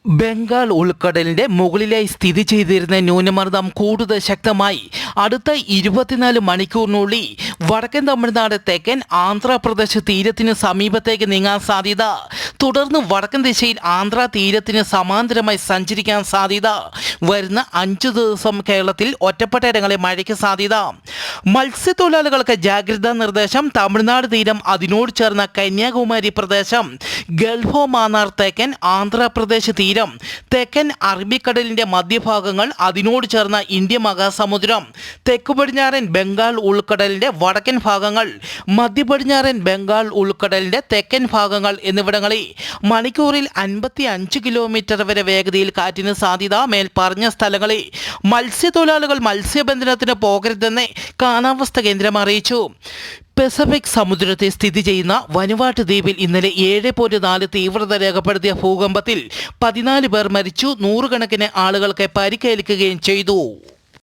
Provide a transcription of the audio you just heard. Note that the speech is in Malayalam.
ബംഗാൾ ഉൾക്കടലിന്റെ മുകളിലായി സ്ഥിതി ചെയ്തിരുന്ന ന്യൂനമർദ്ദം കൂടുതൽ ശക്തമായി അടുത്ത 24 മണിക്കൂറിനുള്ളിൽ വടക്കൻ തമിഴ്നാട് തെക്കൻ ആന്ധ്രാപ്രദേശ് തീരത്തിന് സമീപത്തേക്ക് നീങ്ങാൻ സാധ്യത. തുടർന്ന് വടക്കൻ ദിശയിൽ ആന്ധ്ര തീരത്തിന് സമാന്തരമായി സഞ്ചരിക്കാൻ സാധ്യത. വരുന്ന 5 ദിവസം കേരളത്തിൽ ഒറ്റപ്പെട്ട ഇടങ്ങളിൽ മഴയ്ക്ക് സാധ്യത. മത്സ്യത്തൊഴിലാളികൾക്ക് ജാഗ്രതാ നിർദ്ദേശം. തമിഴ്നാട് തീരം, അതിനോട് ചേർന്ന കന്യാകുമാരി പ്രദേശം, ഗൾഫ് മാന്നാർ, തെക്കൻ ആന്ധ്രാപ്രദേശ് തീരം, തെക്കൻ അറബിക്കടലിന്റെ മധ്യഭാഗങ്ങൾ, അതിനോട് ചേർന്ന ഇന്ത്യ മഹാസമുദ്രം, തെക്കു പടിഞ്ഞാറൻ ബംഗാൾ ഉൾക്കടലിന്റെ വടക്കൻ ഭാഗങ്ങൾ, മധ്യ പടിഞ്ഞാറൻ ബംഗാൾ ഉൾക്കടലിന്റെ തെക്കൻ ഭാഗങ്ങൾ എന്നിവിടങ്ങളിൽ മണിക്കൂറിൽ 55 കിലോമീറ്റർ വരെ വേഗതയിൽ കാറ്റിന് സാധ്യത. മേൽ പറഞ്ഞ സ്ഥലങ്ങളിൽ മത്സ്യത്തൊഴിലാളികൾ മത്സ്യബന്ധനത്തിന് പോകരുതെന്ന് കാലാവസ്ഥാ കേന്ദ്രം അറിയിച്ചു. പസഫിക് സമുദ്രത്തെ സ്ഥിതി ചെയ്യുന്ന വനുവാട്ട് ദ്വീപിൽ ഇന്നലെ 7.4 തീവ്രത രേഖപ്പെടുത്തിയ ഭൂകമ്പത്തിൽ 14 പേർ മരിച്ചു, നൂറുകണക്കിന് ആളുകൾക്ക് പരിക്കേൽക്കുകയും ചെയ്തു.